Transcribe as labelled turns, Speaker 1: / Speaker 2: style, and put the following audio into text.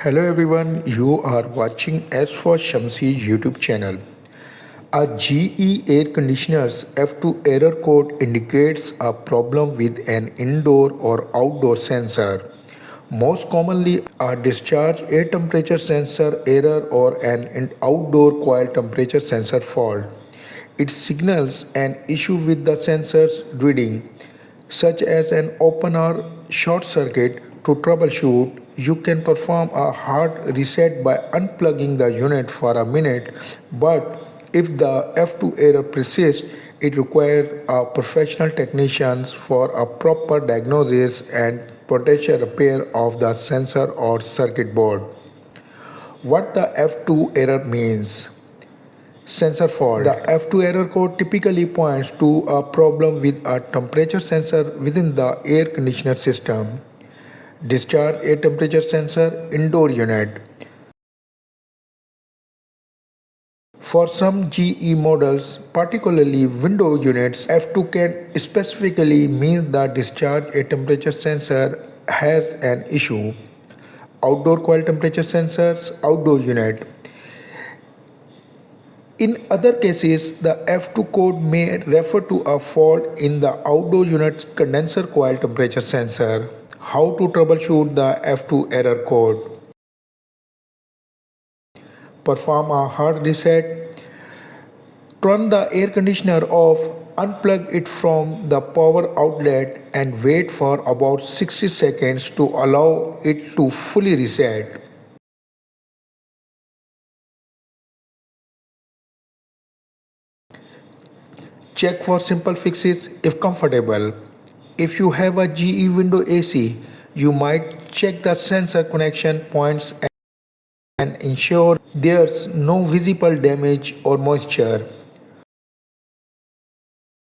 Speaker 1: Hello everyone, you are watching S for Shamsi YouTube channel. A GE air conditioner's F2 error code indicates a problem with an indoor or outdoor sensor. Most commonly, a discharge air temperature sensor error or an outdoor coil temperature sensor fault. It signals an issue with the sensor's reading, such as an open or short circuit. To troubleshoot, you can perform a hard reset by unplugging the unit for a minute, but if the F2 error persists, it requires a professional technicians for a proper diagnosis and potential repair of the sensor or circuit board. What the F2 error means? Sensor fault. The F2 error code typically points to a problem with a temperature sensor within the air conditioner system. Discharge air temperature sensor indoor unit. For some GE models, particularly window units, F2 can specifically mean the discharge air temperature sensor has an issue. Outdoor coil temperature sensors, outdoor unit. In other cases, the F2 code may refer to a fault in the outdoor unit's condenser coil temperature sensor. How to troubleshoot the F2 error code? Perform a hard reset. Turn the air conditioner off, unplug it from the power outlet and wait for about 60 seconds to allow it to fully reset. Check for simple fixes if comfortable. If you have a GE window AC, you might check the sensor connection points and ensure there's no visible damage or moisture.